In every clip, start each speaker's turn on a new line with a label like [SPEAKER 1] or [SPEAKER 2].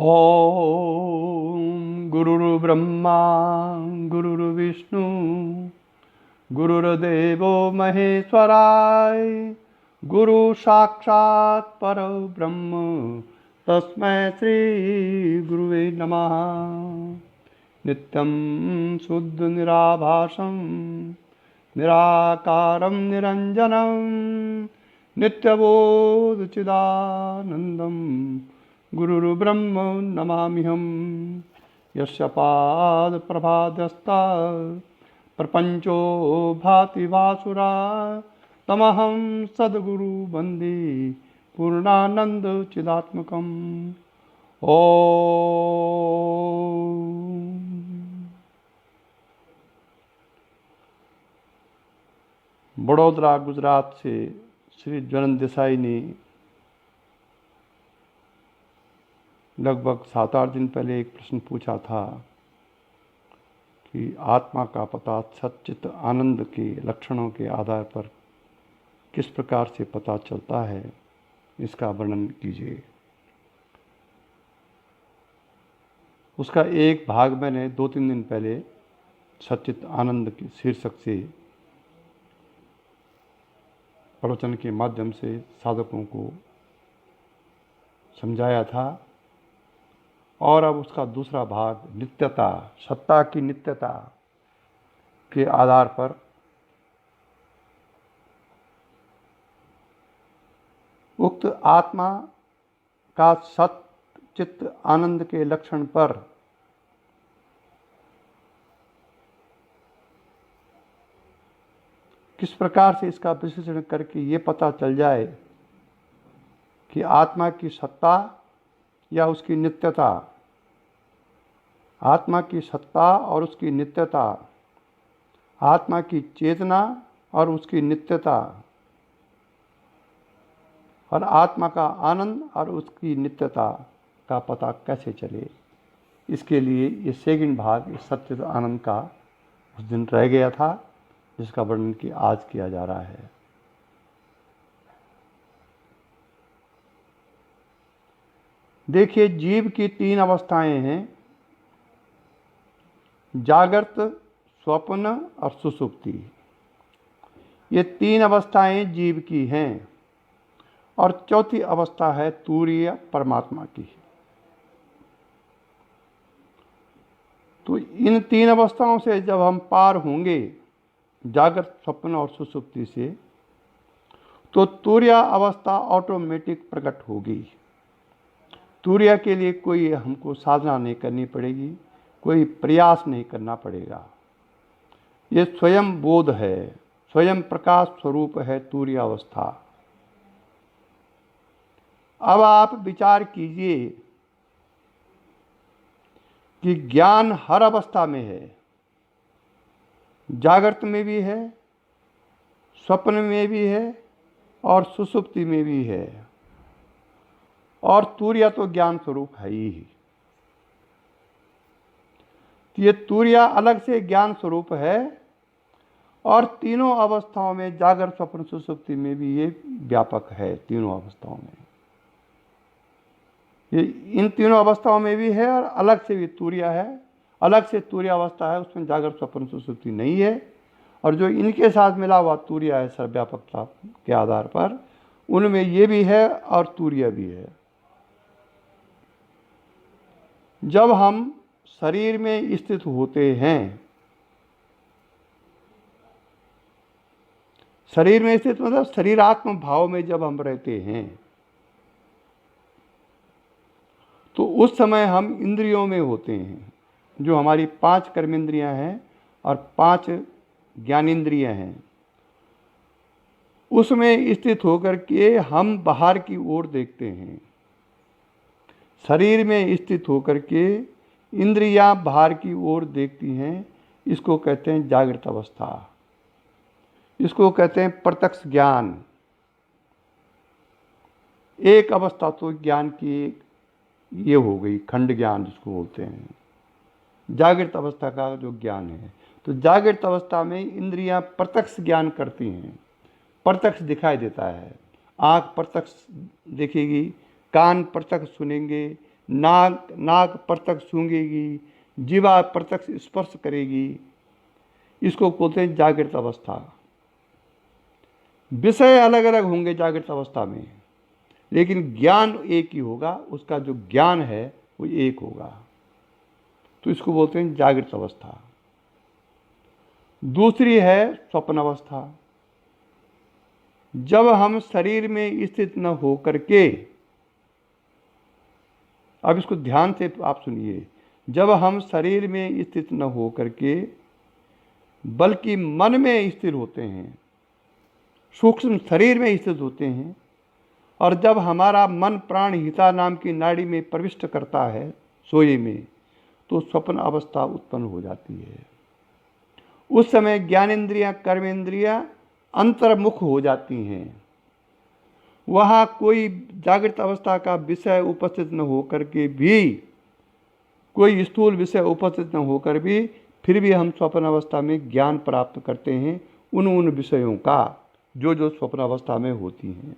[SPEAKER 1] ओम गुरुर्ब्रह्मा गुरुर्विष्णु गुरुर्देवो महेश्वराय गुरु साक्षात् परब्रह्म तस्मै श्री गुरुवे नमः। नित्यं शुद्ध निराभासं निराकारं निरंजनं नित्यबोध चिदानंदं गुरुर्ब्रह्म नमाम्यहम्। यस्य पाद प्रभादस्ता प्रपंचो भाति वासुरा तमहं सद्गुरु वंदे पूर्णानंद चिदात्मकम्। ओम बड़ौदरा गुजरात से श्री ज्वलन देसाई ने लगभग 7-8 दिन पहले एक प्रश्न पूछा था कि आत्मा का पता सच्चित आनंद के लक्षणों के आधार पर किस प्रकार से पता चलता है, इसका वर्णन कीजिए। उसका एक भाग मैंने 2-3 दिन पहले सच्चित आनंद के शीर्षक से प्रवचन के माध्यम से साधकों को समझाया था, और अब उसका दूसरा भाग नित्यता, सत्ता की नित्यता के आधार पर उक्त आत्मा का सच्चित आनंद के लक्षण पर किस प्रकार से इसका विश्लेषण करके ये पता चल जाए कि आत्मा की सत्ता या उसकी नित्यता, आत्मा की सत्ता और उसकी नित्यता, आत्मा की चेतना और उसकी नित्यता, और आत्मा का आनंद और उसकी नित्यता का पता कैसे चले। इसके लिए ये सेकंड भाग इस सच्चित आनंद का उस दिन रह गया था, जिसका वर्णन कि आज किया जा रहा है। देखिए, जीव की 3 अवस्थाएं हैं, जागृत, स्वप्न और सुषुप्ति। ये 3 अवस्थाएं जीव की हैं, और चौथी अवस्था है तूर्य परमात्मा की। तो इन 3 अवस्थाओं से जब हम पार होंगे, जागृत, स्वप्न और सुषुप्ति से, तो तूर्य अवस्था ऑटोमेटिक प्रकट होगी। तूर्य के लिए कोई हमको साधना नहीं करनी पड़ेगी, कोई प्रयास नहीं करना पड़ेगा। ये स्वयं बोध है, स्वयं प्रकाश स्वरूप है तूर्य अवस्था। अब आप विचार कीजिए कि ज्ञान हर अवस्था में है, जागृत में भी है, स्वप्न में भी है और सुषुप्ति में भी है, और तूर्य तो ज्ञान स्वरूप है ही। ये तूर्य अलग से ज्ञान स्वरूप है, और तीनों अवस्थाओं में, जागृत, स्वप्न, सुषुप्ति में भी ये व्यापक है। तीनों अवस्थाओं में ये, इन तीनों अवस्थाओं में भी है, और अलग से भी तूर्य है, अलग से तूर्य अवस्था है, उसमें जागृत, स्वप्न, सुषुप्ति नहीं है। और जो इनके साथ मिला हुआ तूर्य है सर्वव्यापकता के आधार पर, उनमें ये भी है और तूर्य भी है। जब हम शरीर में स्थित होते हैं, शरीर में स्थित मतलब शरीरात्म भाव में जब हम रहते हैं, तो उस समय हम इंद्रियों में होते हैं। जो हमारी 5 कर्मेंद्रियां हैं और 5 ज्ञानेंद्रियां हैं, उसमें स्थित होकर के हम बाहर की ओर देखते हैं। शरीर में स्थित होकर के इंद्रियां बाहर की ओर देखती हैं। इसको कहते हैं जागृत अवस्था, इसको कहते हैं प्रत्यक्ष ज्ञान। एक अवस्था तो ज्ञान की ये हो गई खंड ज्ञान, जिसको बोलते हैं जागृत अवस्था का जो ज्ञान है। तो जागृत अवस्था में इंद्रियां प्रत्यक्ष ज्ञान करती हैं, प्रत्यक्ष दिखाई देता है। आँख प्रत्यक्ष देखेगी, कान प्रत्यक्ष सुनेंगे, नाक नाक प्रत्यक्ष सूंघेगी, जीवा प्रत्यक्ष स्पर्श करेगी। इसको बोलते हैं जागृत अवस्था। विषय अलग अलग होंगे जागृत अवस्था में, लेकिन ज्ञान एक ही होगा। उसका जो ज्ञान है वो एक होगा, तो इसको बोलते हैं जागृत अवस्था। दूसरी है स्वप्न अवस्था। जब हम शरीर में स्थित न हो करके, अब इसको ध्यान से आप सुनिए, जब हम शरीर में स्थित न हो करके बल्कि मन में स्थिर होते हैं, सूक्ष्म शरीर में स्थित होते हैं, और जब हमारा मन प्राण हिता नाम की नाड़ी में प्रविष्ट करता है सोए में, तो स्वप्न अवस्था उत्पन्न हो जाती है। उस समय ज्ञानेंद्रियां कर्मेंद्रियां अंतर्मुख हो जाती हैं। वहाँ कोई जागृत अवस्था का विषय उपस्थित न होकर के भी, कोई स्थूल विषय उपस्थित न होकर भी, फिर भी हम स्वप्न अवस्था में ज्ञान प्राप्त करते हैं उन विषयों का जो जो स्वप्न अवस्था में होती हैं।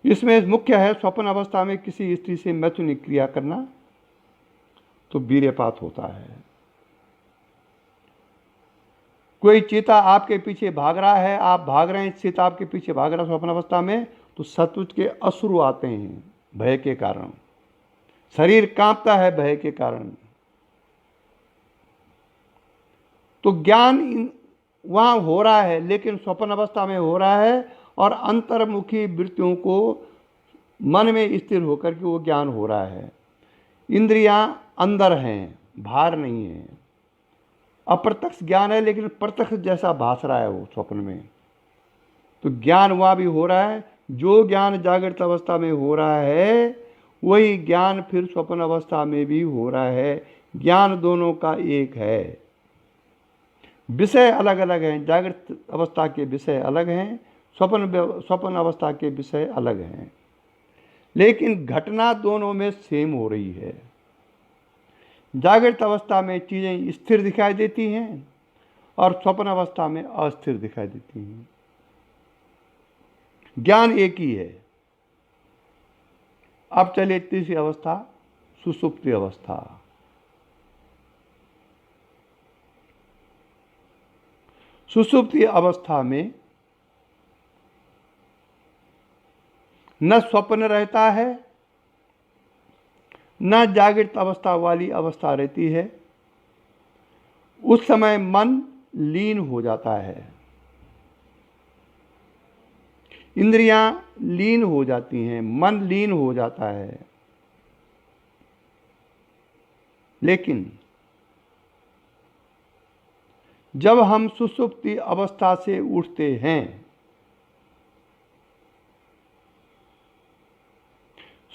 [SPEAKER 1] इसमें मुख्य है स्वप्न अवस्था में किसी स्त्री से मैथुनिक क्रिया करना, तो वीर्यपात होता है। कोई चीता आपके पीछे भाग रहा है, आप भाग रहे हैं, चीता आपके पीछे भाग रहा है स्वप्न अवस्था में, तो सतुज के अश्रु आते हैं भय के कारण, शरीर कांपता है भय के कारण। तो ज्ञान वहां हो रहा है, लेकिन स्वप्न अवस्था में हो रहा है, और अंतर्मुखी वृत्तियों को मन में स्थिर होकर के वो ज्ञान हो रहा है। इंद्रियां अंदर हैं, बाहर नहीं है। अप्रत्यक्ष ज्ञान है, लेकिन प्रत्यक्ष जैसा भास रहा है वो स्वप्न में। तो ज्ञान वहाँ भी हो रहा है। जो ज्ञान जागृत अवस्था में हो रहा है वही ज्ञान फिर स्वप्न अवस्था में भी हो रहा है। ज्ञान दोनों का एक है। विषय अलग अलग हैं। जागृत अवस्था के विषय अलग हैं, स्वप्न अवस्था के विषय अलग हैं, लेकिन घटना दोनों में सेम हो रही है। जागृत अवस्था में चीज़ें स्थिर दिखाई देती हैं और स्वप्न अवस्था में अस्थिर दिखाई देती हैं। ज्ञान एक ही है। अब चलिए तीसरी अवस्था, सुषुप्ति अवस्था। सुषुप्ति अवस्था में न स्वप्न रहता है, न जागृत अवस्था वाली अवस्था रहती है। उस समय मन लीन हो जाता है, इंद्रियां लीन हो जाती हैं, मन लीन हो जाता है। लेकिन जब हम सुषुप्ति अवस्था से उठते हैं,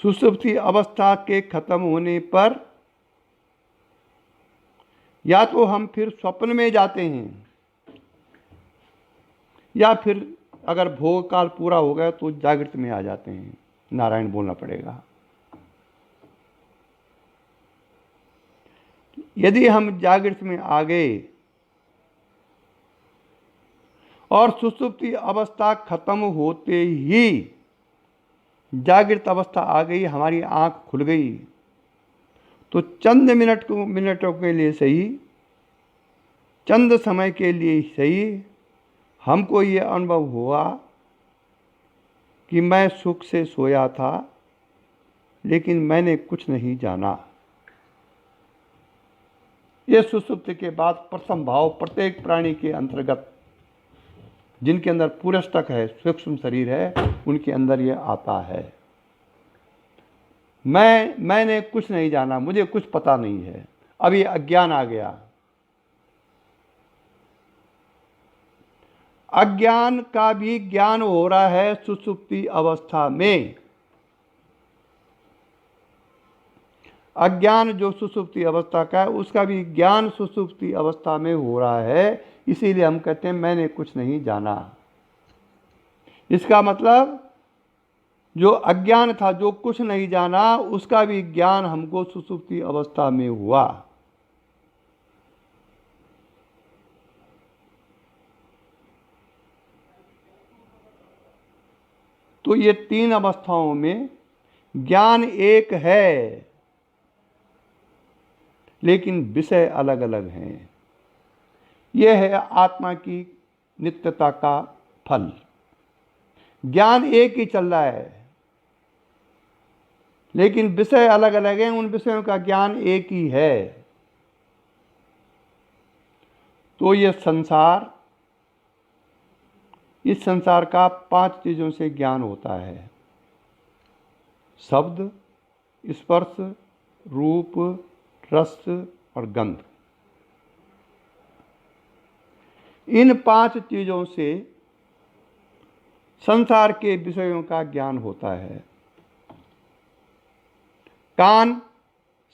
[SPEAKER 1] सुषुप्ति अवस्था के खत्म होने पर या तो हम फिर स्वप्न में जाते हैं, या फिर अगर भोग काल पूरा हो गया तो जागृत में आ जाते हैं। नारायण बोलना पड़ेगा। यदि हम जागृत में आ गए और सुषुप्ति अवस्था खत्म होते ही जागृत अवस्था आ गई, हमारी आंख खुल गई, तो चंद मिनटों के लिए सही, चंद समय के लिए सही, हमको ये अनुभव हुआ कि मैं सुख से सोया था, लेकिन मैंने कुछ नहीं जाना। ये सुषुप्ति के बाद प्रथम भाव प्रत्येक प्राणी के अंतर्गत, जिनके अंदर पुरष्टक है, सूक्ष्म शरीर है, उनके अंदर ये आता है। मैंने कुछ नहीं जाना, मुझे कुछ पता नहीं है। अभी अज्ञान आ गया। अज्ञान का भी ज्ञान हो रहा है सुषुप्ति अवस्था में। अज्ञान जो सुषुप्ति अवस्था का है, उसका भी ज्ञान सुषुप्ति अवस्था में हो रहा है। इसीलिए हम कहते हैं मैंने कुछ नहीं जाना। इसका मतलब जो अज्ञान था, जो कुछ नहीं जाना, उसका भी ज्ञान हमको सुषुप्ति अवस्था में हुआ। तो ये तीन अवस्थाओं में ज्ञान एक है लेकिन विषय अलग अलग हैं। यह है आत्मा की नित्यता का फल। ज्ञान एक ही चल रहा है लेकिन विषय अलग अलग हैं, उन विषयों का ज्ञान एक ही है। तो यह संसार, इस संसार का 5 चीजों से ज्ञान होता है: शब्द, स्पर्श, रूप, रस और गंध। इन 5 चीजों से संसार के विषयों का ज्ञान होता है। कान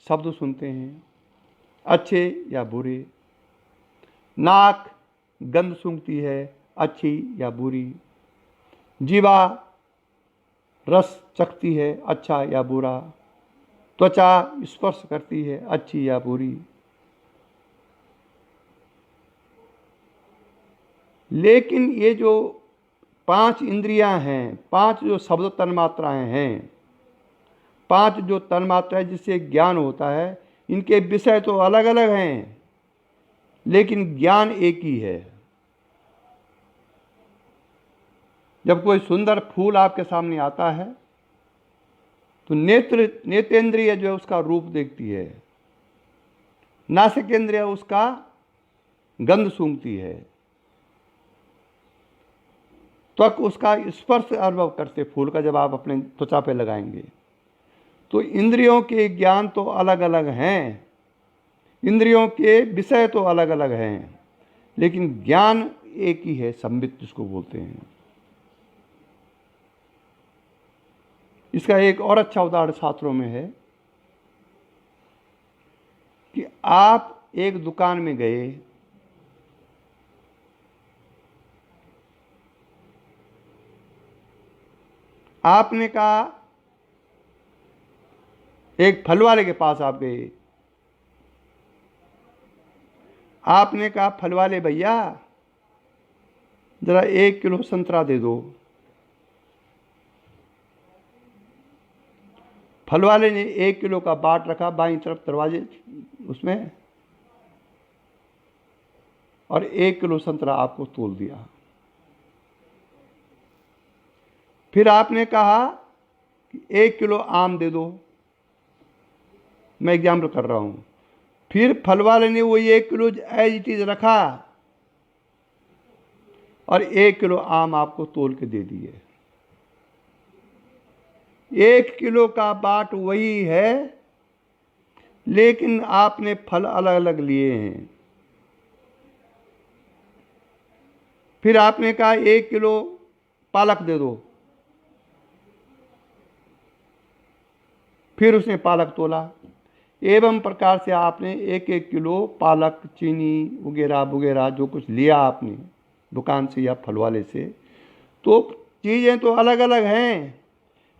[SPEAKER 1] शब्द सुनते हैं, अच्छे या बुरे। नाक गंध सूंघती है, अच्छी या बुरी। जीवा रस चखती है, अच्छा या बुरा। त्वचा स्पर्श करती है, अच्छी या बुरी। लेकिन ये जो 5 इंद्रियां हैं, 5 जो शब्द तन्मात्राएं हैं, 5 जो तन्मात्राएं जिससे ज्ञान होता है, इनके विषय तो अलग अलग हैं लेकिन ज्ञान एक ही है। जब कोई सुंदर फूल आपके सामने आता है तो नेत्रेंद्रिय जो है उसका रूप देखती है, नासिकेंद्रिय उसका गंध सूंघती है, त्वक उसका स्पर्श अनुभव करते फूल का जब आप अपने त्वचा पे लगाएंगे। तो इंद्रियों के ज्ञान तो अलग अलग हैं, इंद्रियों के विषय तो अलग अलग हैं, लेकिन ज्ञान एक ही है, संबित जिसको बोलते हैं। इसका एक और अच्छा उदाहरण शास्त्रों में है कि आप एक दुकान में गए, आपने कहा, एक फल वाले के पास आप गए, आपने कहा, फल वाले भैया जरा 1 किलो संतरा दे दो। फल वाले ने 1 किलो का बाट रखा बाईं तरफ दरवाजे उसमें और 1 किलो संतरा आपको तोल दिया। फिर आपने कहा कि 1 किलो आम दे दो, मैं एग्जाम्पल कर रहा हूं। फिर फल वाले ने वो 1 किलो एज इट इज रखा और 1 किलो आम आपको तोल के दे दिए। 1 किलो का बाट वही है लेकिन आपने फल अलग अलग लिए हैं। फिर आपने कहा 1 किलो पालक दे दो, फिर उसने पालक तोला। एवं प्रकार से आपने 1-1 किलो पालक, चीनी वगैरह वगैरह जो कुछ लिया आपने दुकान से या फल वाले से, तो चीज़ें तो अलग अलग हैं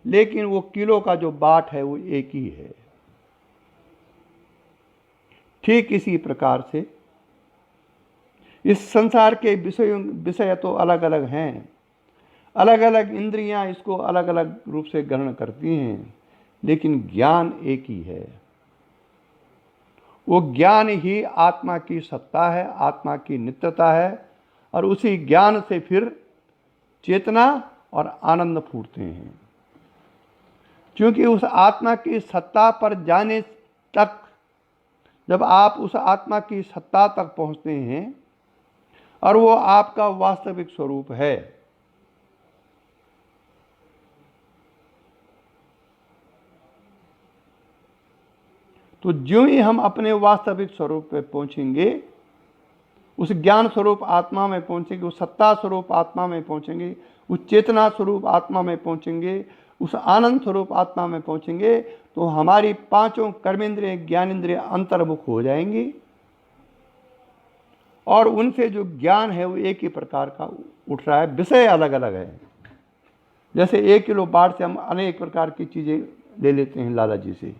[SPEAKER 1] लेकिन वो किलो का जो बाट है वो एक ही है। ठीक इसी प्रकार से इस संसार के विषय तो अलग अलग हैं, अलग अलग इंद्रियां इसको अलग अलग रूप से ग्रहण करती हैं, लेकिन ज्ञान एक ही है। वो ज्ञान ही आत्मा की सत्ता है, आत्मा की नित्यता है, और उसी ज्ञान से फिर चेतना और आनंद फूटते हैं। क्योंकि उस आत्मा की सत्ता पर जाने तक, जब आप उस आत्मा की सत्ता तक पहुंचते हैं और वो आपका वास्तविक स्वरूप है, तो ज्यों ही हम अपने वास्तविक स्वरूप पे पहुंचेंगे, उस ज्ञान स्वरूप आत्मा में पहुंचेंगे, उस सत्ता स्वरूप आत्मा में पहुंचेंगे, उस चेतना स्वरूप आत्मा में पहुंचेंगे, उस आनंद स्वरूप आत्मा में पहुंचेंगे, तो हमारी 5 कर्मेंद्रिय ज्ञानेंद्रिय अंतर्मुख हो जाएंगी और उनसे जो ज्ञान है वो एक ही प्रकार का उठ रहा है। विषय अलग अलग है। जैसे 1 किलो बाट से हम अनेक प्रकार की चीजें ले लेते हैं लालाजी से,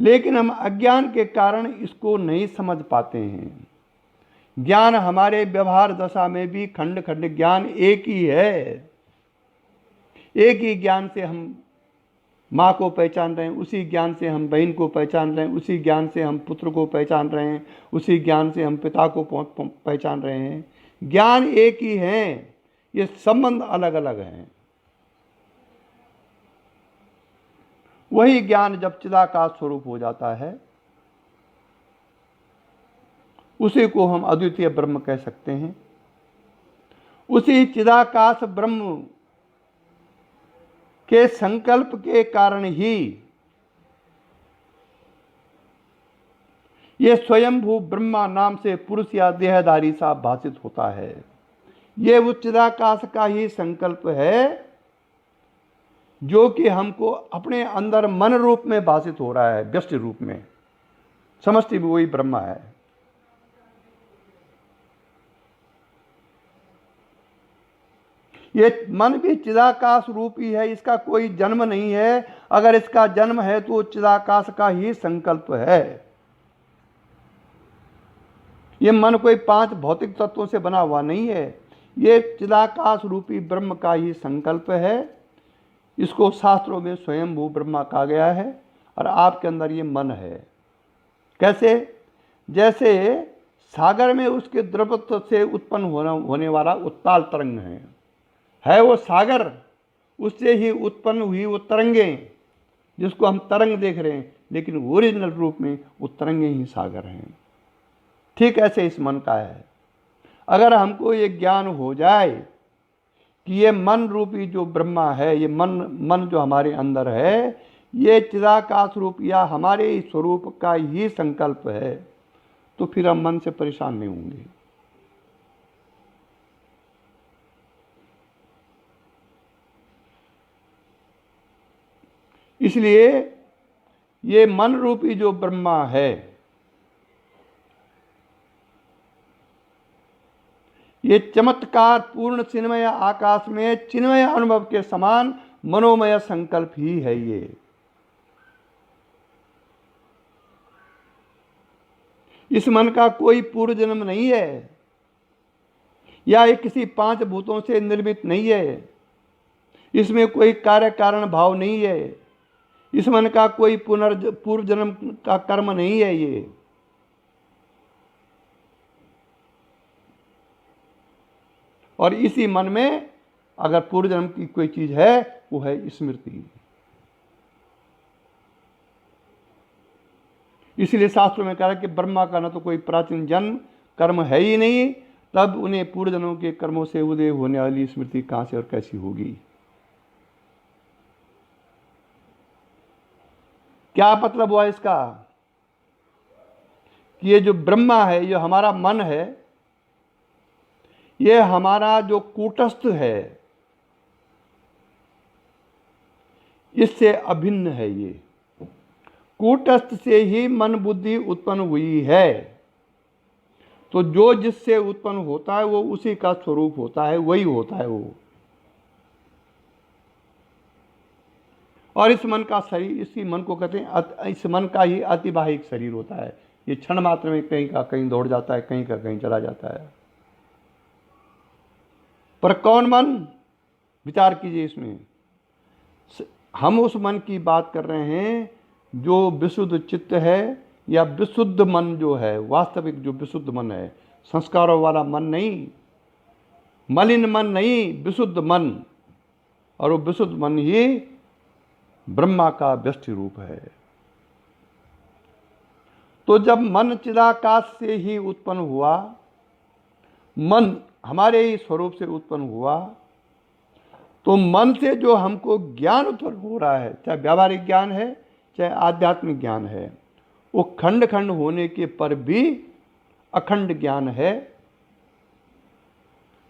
[SPEAKER 1] लेकिन हम अज्ञान के कारण इसको नहीं समझ पाते हैं। ज्ञान हमारे व्यवहार दशा में भी खंड खंड ज्ञान एक ही है। एक ही ज्ञान से हम माँ को पहचान रहे हैं, उसी ज्ञान से हम बहन को पहचान रहे हैं, उसी ज्ञान से हम पुत्र को पहचान रहे हैं, उसी ज्ञान से हम पिता को पहचान रहे हैं। ज्ञान एक ही है, ये संबंध अलग अलग हैं। वही ज्ञान जब चिदाकाश स्वरूप हो जाता है, उसी को हम अद्वितीय ब्रह्म कह सकते हैं। उसी चिदाकाश ब्रह्म के संकल्प के कारण ही ये स्वयंभू ब्रह्मा नाम से पुरुष या देहधारी सा भाषित होता है। ये उस चिदाकाश का ही संकल्प है जो कि हमको अपने अंदर मन रूप में भाषित हो रहा है, व्यष्टि रूप में। समष्टि भी वही ब्रह्मा है। ये मन भी चिदाकाश रूप ही है, इसका कोई जन्म नहीं है। अगर इसका जन्म है तो चिदाकाश का ही संकल्प है। ये मन कोई 5 भौतिक तत्वों से बना हुआ नहीं है, ये चिदाकाश रूपी ब्रह्म का ही संकल्प है। इसको शास्त्रों में स्वयंभू ब्रह्मा कहा गया है। और आपके अंदर ये मन है। कैसे? जैसे सागर में उसके द्रवत्व से उत्पन्न होने वाला उत्ताल तरंग है वो सागर, उससे ही उत्पन्न हुई वो तरंगें जिसको हम तरंग देख रहे हैं, लेकिन ओरिजिनल रूप में वो तरंगें ही सागर हैं। ठीक ऐसे इस मन का है। अगर हमको ये ज्ञान हो जाए कि ये मन रूपी जो ब्रह्मा है, ये मन जो हमारे अंदर है, ये चिदाकाश रूप या हमारे स्वरूप का ही संकल्प है, तो फिर हम मन से परेशान नहीं होंगे। इसलिए ये मन रूपी जो ब्रह्मा है, ये चमत्कार पूर्ण चिन्मय आकाश में चिन्मय अनुभव के समान मनोमय संकल्प ही है। ये इस मन का कोई पूर्व जन्म नहीं है, या ये किसी 5 भूतों से निर्मित नहीं है। इसमें कोई कार्य कारण भाव नहीं है। इस मन का कोई पूर्व जन्म का कर्म नहीं है। ये और इसी मन में अगर पूर्व जन्म की कोई चीज है, वो है स्मृति। इसलिए शास्त्रों में कहा कि ब्रह्मा का न तो कोई प्राचीन जन्म कर्म है ही नहीं, तब उन्हें पूर्व जन्मों के कर्मों से उदय होने वाली स्मृति कहां से और कैसी होगी। क्या मतलब हुआ इसका? कि ये जो ब्रह्मा है, ये हमारा मन है, ये हमारा जो कूटस्थ है, इससे अभिन्न है। ये कूटस्थ से ही मन बुद्धि उत्पन्न हुई है। तो जो जिससे उत्पन्न होता है वो उसी का स्वरूप होता है, वही होता है वो। और इस मन का शरीर, इसी मन को कहते हैं, इस मन का ही अतिवाहिक शरीर होता है। ये क्षण मात्र में कहीं का कहीं दौड़ जाता है, कहीं का कहीं चला जाता है। पर कौन मन? विचार कीजिए इसमें। हम उस मन की बात कर रहे हैं जो विशुद्ध चित्त है, या विशुद्ध मन जो है, वास्तविक जो विशुद्ध मन है, संस्कारों वाला मन नहीं, मलिन मन नहीं, विशुद्ध मन। और वो विशुद्ध मन ही ब्रह्मा का व्यष्टि रूप है। तो जब मन चिदाकाश से ही उत्पन्न हुआ, मन हमारे ही स्वरूप से उत्पन्न हुआ, तो मन से जो हमको ज्ञान उत्पन्न हो रहा है, चाहे व्यावहारिक ज्ञान है चाहे आध्यात्मिक ज्ञान है, वो खंड खंड होने के पर भी अखंड ज्ञान है।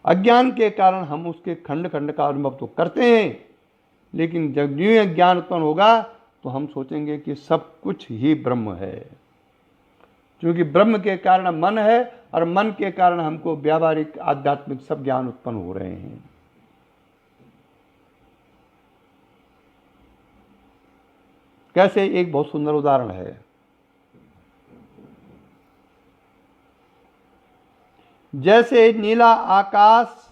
[SPEAKER 1] अज्ञान के कारण हम उसके खंड खंड का अनुभव तो करते हैं, लेकिन जब न्यू ज्ञान उत्पन्न होगा तो हम सोचेंगे कि सब कुछ ही ब्रह्म है। क्योंकि ब्रह्म के कारण मन है, और मन के कारण हमको व्यावहारिक आध्यात्मिक सब ज्ञान उत्पन्न हो रहे हैं। कैसे? एक बहुत सुंदर उदाहरण है। जैसे नीला आकाश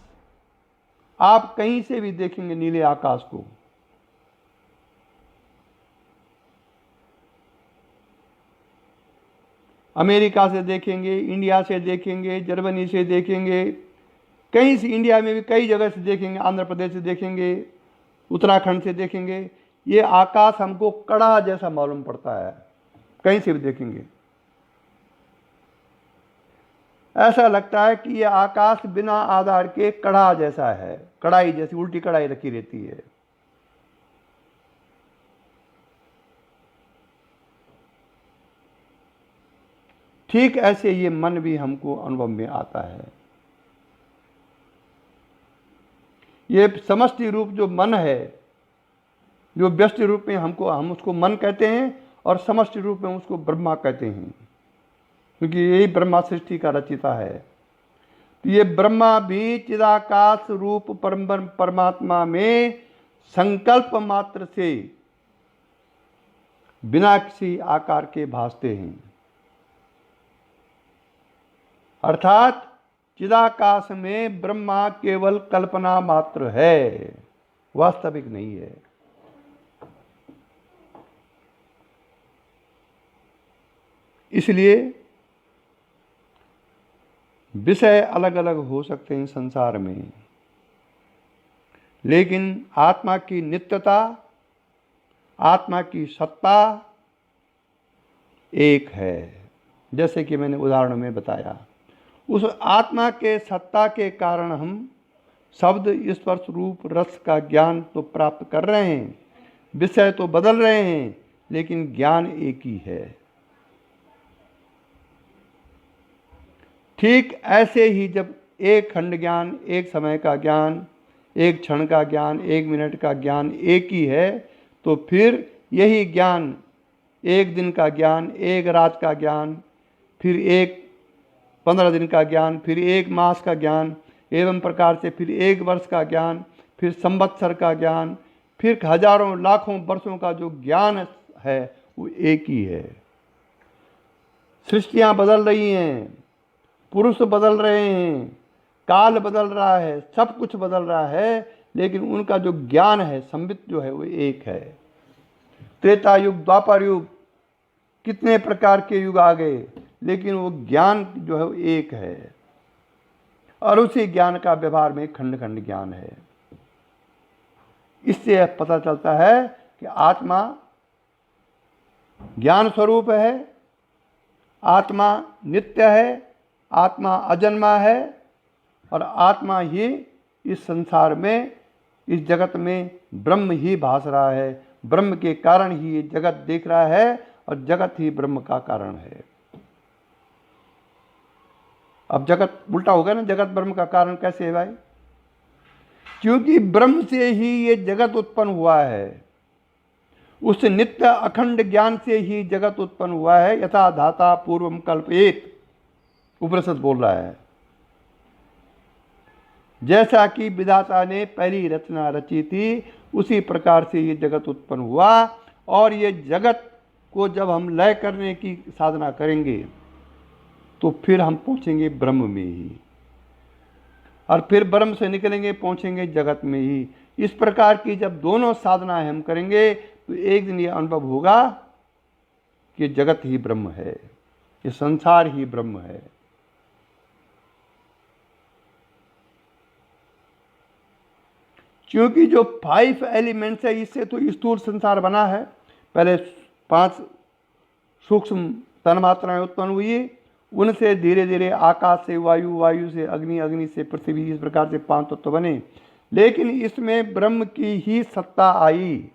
[SPEAKER 1] आप कहीं से भी देखेंगे नीले आकाश को, अमेरिका से देखेंगे, इंडिया से देखेंगे, जर्मनी से देखेंगे, कहीं से, इंडिया में भी कई जगह से देखेंगे, आंध्र प्रदेश से देखेंगे, उत्तराखंड से देखेंगे, ये आकाश हमको कड़ा जैसा मालूम पड़ता है। कहीं से भी देखेंगे ऐसा लगता है कि यह आकाश बिना आधार के कड़ा जैसा है, कढ़ाई जैसी उल्टी कढ़ाई रखी रहती है। ठीक ऐसे ये मन भी हमको अनुभव में आता है। ये समष्टि रूप जो मन है, जो व्यष्टि रूप में हम उसको मन कहते हैं, और समष्टि रूप में उसको ब्रह्मा कहते हैं, क्योंकि यही ब्रह्मा सृष्टि का रचिता है। तो ये ब्रह्मा भी चिदाकाश रूप परमात्मा में संकल्प मात्र से बिना किसी आकार के भासते हैं, अर्थात चिदाकाश में ब्रह्मा केवल कल्पना मात्र है, वास्तविक नहीं है। इसलिए विषय अलग अलग हो सकते हैं संसार में, लेकिन आत्मा की नित्यता, आत्मा की सत्ता एक है। जैसे कि मैंने उदाहरण में बताया, उस आत्मा के सत्ता के कारण हम शब्द, स्पर्श, रूप, रस का ज्ञान तो प्राप्त कर रहे हैं, विषय तो बदल रहे हैं, लेकिन ज्ञान एक ही है। ठीक ऐसे ही जब एक खंड ज्ञान, एक समय का ज्ञान, एक क्षण का ज्ञान, एक मिनट का ज्ञान एक ही है, तो फिर यही ज्ञान, एक दिन का ज्ञान, एक रात का ज्ञान, फिर एक 15 दिन का ज्ञान, फिर एक मास का ज्ञान, एवं प्रकार से फिर एक वर्ष का ज्ञान, फिर संवत्सर का ज्ञान, फिर हजारों लाखों वर्षों का जो ज्ञान है वो एक ही है। सृष्टियां बदल रही हैं, पुरुष बदल रहे हैं, काल बदल रहा है, सब कुछ बदल रहा है, लेकिन उनका जो ज्ञान है, संबित जो है वो एक है। त्रेता युग, द्वापर युग, कितने प्रकार के युग आ गए, लेकिन वो ज्ञान जो है वो एक है, और उसी ज्ञान का व्यवहार में खंड खंड ज्ञान है। इससे पता चलता है कि आत्मा ज्ञान स्वरूप है, आत्मा नित्य है, आत्मा अजन्मा है, और आत्मा ही इस संसार में, इस जगत में ब्रह्म ही भास रहा है। ब्रह्म के कारण ही ये जगत देख रहा है, और जगत ही ब्रह्म का कारण है। अब जगत उल्टा हो गया ना, जगत ब्रह्म का कारण कैसे है भाई? क्योंकि ब्रह्म से ही ये जगत उत्पन्न हुआ है, उस नित्य अखंड ज्ञान से ही जगत उत्पन्न हुआ है। यथा धाता पूर्वम कल्पयेत, उपनिषद बोल रहा है। जैसा कि विधाता ने पहली रचना रची थी, उसी प्रकार से ये जगत उत्पन्न हुआ, और ये जगत को जब हम लय करने की साधना करेंगे तो फिर हम पहुंचेंगे ब्रह्म में ही, और फिर ब्रह्म से निकलेंगे, पहुंचेंगे जगत में ही। इस प्रकार की जब दोनों साधनाएं हम करेंगे तो एक दिन ये अनुभव होगा कि जगत ही ब्रह्म है, ये संसार ही ब्रह्म है। क्योंकि जो 5 एलिमेंट्स है, इससे तो स्थूल संसार बना है। पहले 5 सूक्ष्म तन्मात्राएं उत्पन्न हुई, उनसे धीरे धीरे आकाश से वायु, वायु से अग्नि, अग्नि से पृथ्वी, इस प्रकार से 5 तत्व बने। लेकिन इसमें ब्रह्म की ही सत्ता आई।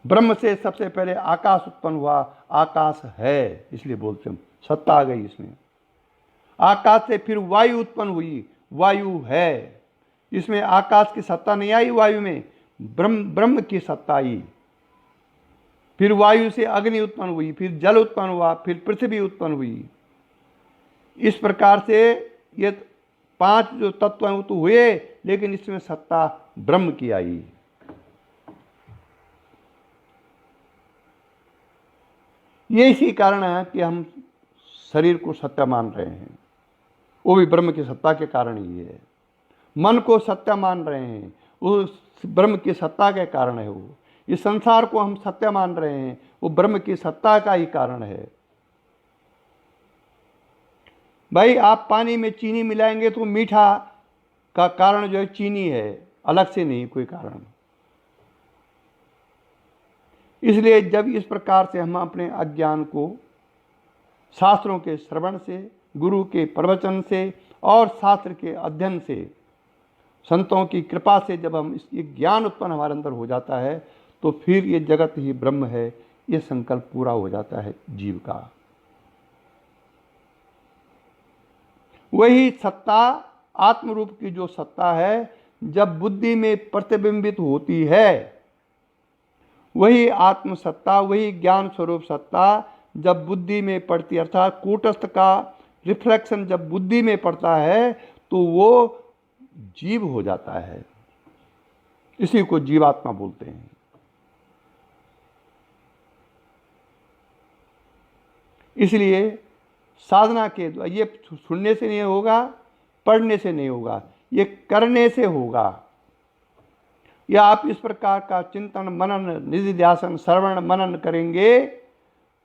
[SPEAKER 1] ब्रह्म से सबसे पहले आकाश उत्पन्न हुआ, आकाश है इसलिए बोलते हम, सत्ता आ गई इसमें। आकाश से फिर वायु उत्पन्न हुई, वायु है, इसमें आकाश की सत्ता नहीं आई, वायु में ब्रह्म की सत्ता आई। फिर वायु से अग्नि उत्पन्न हुई, फिर जल उत्पन्न हुआ, फिर पृथ्वी उत्पन्न हुई। इस प्रकार से ये 5 जो तत्व हैं वो तो हुए, लेकिन इसमें सत्ता ब्रह्म की आई। ये इसी कारण है कि हम शरीर को सत्य मान रहे हैं। वो भी ब्रह्म की सत्ता के कारण ही है। मन को सत्य मान रहे हैं, उस ब्रह्म की सत्ता के कारण है। वो इस संसार को हम सत्य मान रहे हैं, वो ब्रह्म की सत्ता का ही कारण है। भाई आप पानी में चीनी मिलाएंगे तो मीठा का कारण जो है चीनी है, अलग से नहीं कोई कारण। इसलिए जब इस प्रकार से हम अपने अज्ञान को शास्त्रों के श्रवण से, गुरु के प्रवचन से और शास्त्र के अध्ययन से, संतों की कृपा से जब हम ये ज्ञान उत्पन्न हमारे अंदर हो जाता है, तो फिर ये जगत ही ब्रह्म है, ये संकल्प पूरा हो जाता है जीव का। वही सत्ता, आत्मरूप की जो सत्ता है, जब बुद्धि में प्रतिबिंबित होती है, वही आत्म सत्ता, वही ज्ञान स्वरूप सत्ता जब बुद्धि में पड़ती, अर्थात कूटस्थ का रिफ्लेक्शन जब बुद्धि में पड़ता है, तो वो जीव हो जाता है। इसी को जीवात्मा बोलते हैं। इसलिए साधना के ये सुनने से नहीं होगा, पढ़ने से नहीं होगा, ये करने से होगा। या आप इस प्रकार का चिंतन मनन निधिध्यासन श्रवण मनन करेंगे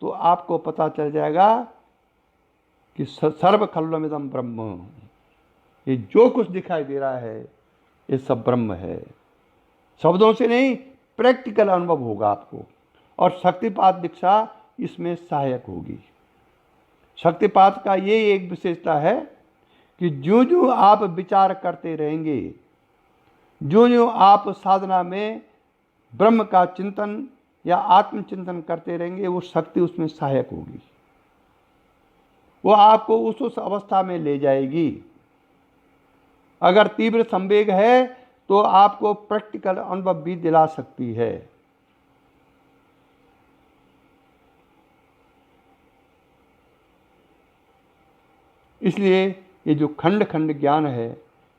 [SPEAKER 1] तो आपको पता चल जाएगा कि सर्व खल्वमिदं ब्रह्म, ये जो कुछ दिखाई दे रहा है ये सब ब्रह्म है। शब्दों से नहीं, प्रैक्टिकल अनुभव होगा आपको। और शक्तिपात दीक्षा इसमें सहायक होगी। शक्तिपात का ये एक विशेषता है कि जो जो आप विचार करते रहेंगे, जो जो आप साधना में ब्रह्म का चिंतन या आत्मचिंतन करते रहेंगे, वो शक्ति उसमें सहायक होगी। वो आपको उस अवस्था में ले जाएगी। अगर तीव्र संवेग है तो आपको प्रैक्टिकल अनुभव भी दिला सकती है। इसलिए ये जो खंड खंड ज्ञान है,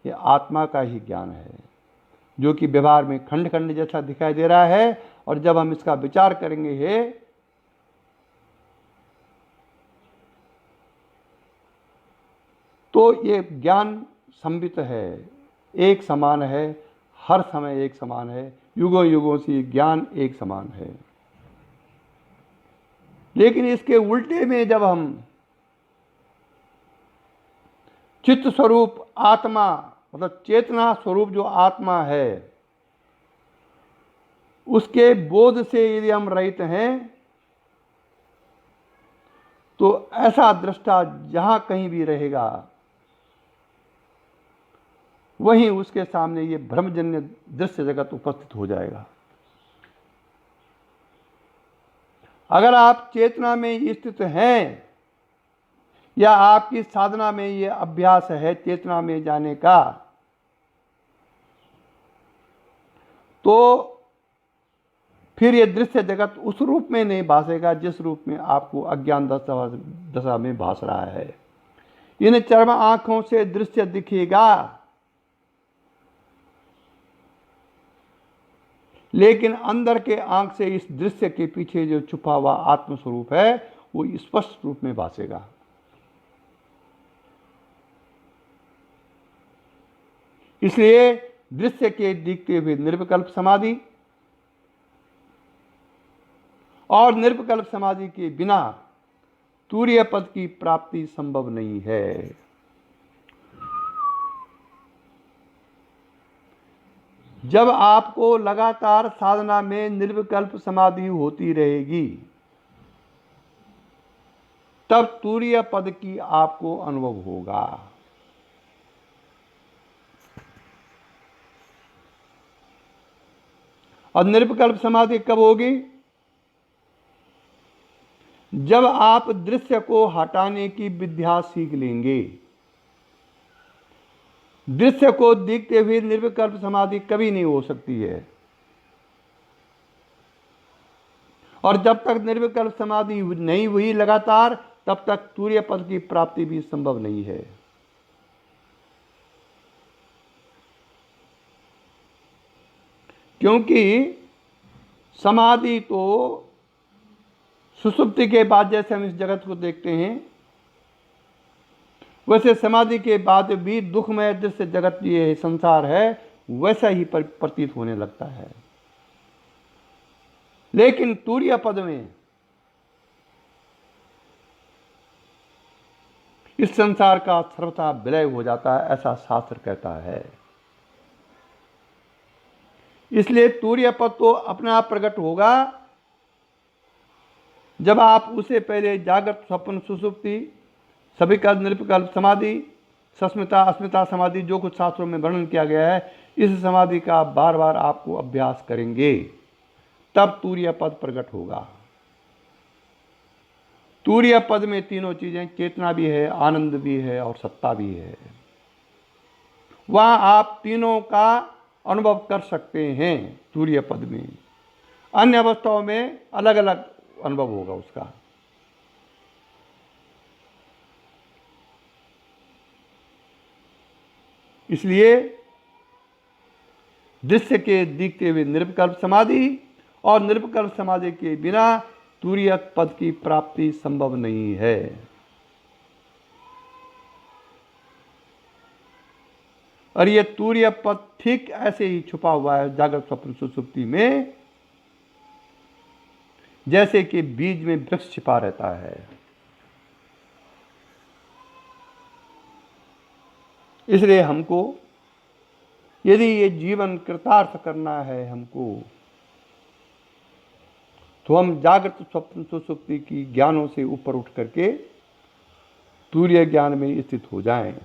[SPEAKER 1] ये आत्मा का ही ज्ञान है, जो कि व्यवहार में खंड खंड जैसा दिखाई दे रहा है। और जब हम इसका विचार करेंगे तो ये ज्ञान संबित है, एक समान है, हर समय एक समान है, युगों युगों से ज्ञान एक समान है। लेकिन इसके उल्टे में जब हम चित्त स्वरूप आत्मा, मतलब चेतना स्वरूप जो आत्मा है, उसके बोध से यदि हम रहित हैं, तो ऐसा दृष्टा जहां कहीं भी रहेगा, वहीं उसके सामने ये भ्रमजन्य दृश्य जगत उपस्थित हो जाएगा। अगर आप चेतना में स्थित हैं या आपकी साधना में ये अभ्यास है चेतना में जाने का, तो फिर ये दृश्य जगत उस रूप में नहीं भासेगा जिस रूप में आपको अज्ञान दशा में भास रहा है। इन चर्म आंखों से दृश्य दिखेगा, लेकिन अंदर के आंख से इस दृश्य के पीछे जो छुपा हुआ आत्मस्वरूप है वो स्पष्ट रूप में भासेगा। इसलिए दृश्य के दिखते हुए निर्विकल्प समाधि और निर्विकल्प समाधि के बिना तूर्य पद की प्राप्ति संभव नहीं है। जब आपको लगातार साधना में निर्विकल्प समाधि होती रहेगी, तब तूर्य पद की आपको अनुभव होगा। और निर्विकल्प समाधि कब होगी? जब आप दृश्य को हटाने की विद्या सीख लेंगे। दृश्य को देखते हुए निर्विकल्प समाधि कभी नहीं हो सकती है। और जब तक निर्विकल्प समाधि नहीं हुई लगातार, तब तक तूर्य पद की प्राप्ति भी संभव नहीं है। क्योंकि समाधि तो सुषुप्ति के बाद जैसे हम इस जगत को देखते हैं, वैसे समाधि के बाद भी दुखमय दृश्य जगत ये संसार है वैसा ही प्रतीत होने लगता है। लेकिन तूर्य पद में इस संसार का सर्वथा विलय हो जाता है, ऐसा शास्त्र कहता है। इसलिए तूर्य पद तो अपने आप प्रकट होगा जब आप उसे पहले जागृत स्वप्न सुषुप्ति सविकल्प निरविकल्प समाधि सस्मिता अस्मिता समाधि जो कुछ शास्त्रों में वर्णन किया गया है, इस समाधि का बार बार आपको अभ्यास करेंगे तब तूर्य पद प्रकट होगा। तूर्य पद में तीनों चीजें, चेतना भी है, आनंद भी है और सत्ता भी है। वहां आप तीनों का अनुभव कर सकते हैं तूर्य पद में। अन्य अवस्थाओं में अलग अलग अनुभव होगा उसका। इसलिए दृश्य के दिखते हुए निर्विकल्प समाधि और निर्विकल्प समाधि के बिना तूर्य पद की प्राप्ति संभव नहीं है। और यह तूर्य पद ठीक ऐसे ही छुपा हुआ है जागृत स्वप्न सुषुप्ति में, जैसे कि बीज में वृक्ष छिपा रहता है। इसलिए हमको यदि ये जीवन कृतार्थ करना है हमको, तो हम जागृत स्वप्न सुषुप्ति की ज्ञानों से ऊपर उठ करके तूर्य ज्ञान में स्थित हो जाएं,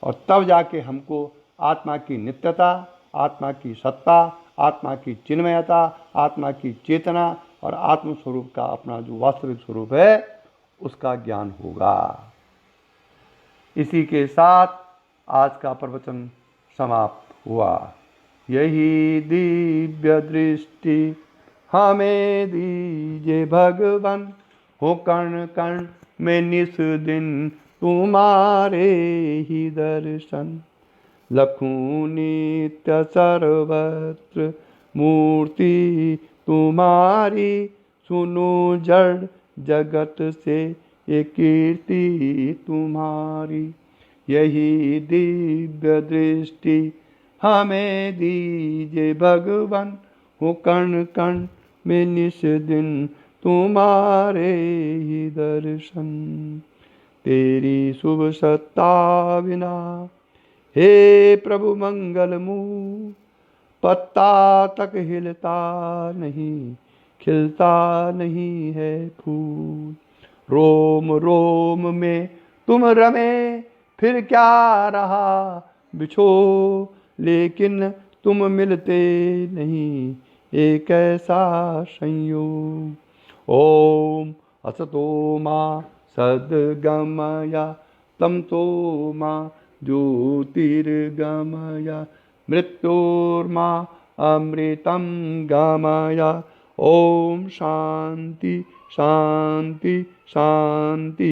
[SPEAKER 1] और तब जाके हमको आत्मा की नित्यता, आत्मा की सत्ता, आत्मा की चिन्मयता, आत्मा की चेतना और आत्म स्वरूप का अपना जो वास्तविक स्वरूप है उसका ज्ञान होगा। इसी के साथ आज का प्रवचन समाप्त हुआ। यही दिव्य दृष्टि हमें दीजिए भगवान, हो कण कण में निस दिन तुम्हारे ही दर्शन। लखूं नित्य सर्वत्र मूर्ति तुम्हारी, सुनो जड़ जगत से ये कीर्ति तुम्हारी। यही दिव्य दृष्टि हमें दीजिए भगवान, हो कण कण में निस दिन तुम्हारे ही दर्शन। तेरी शुभ सत्ता बिना हे प्रभु मंगल मूल, पत्ता तक हिलता नहीं, खिलता नहीं है फूल। रोम रोम में तुम रमे फिर क्या रहा बिछो, लेकिन तुम मिलते नहीं एक ऐसा संयोग। ओम असतो मा सद्गमया तमसो मा ज्योतिर्गमया, मृत्योर्मा अमृतं गमया। ओम शांति शांति शांति।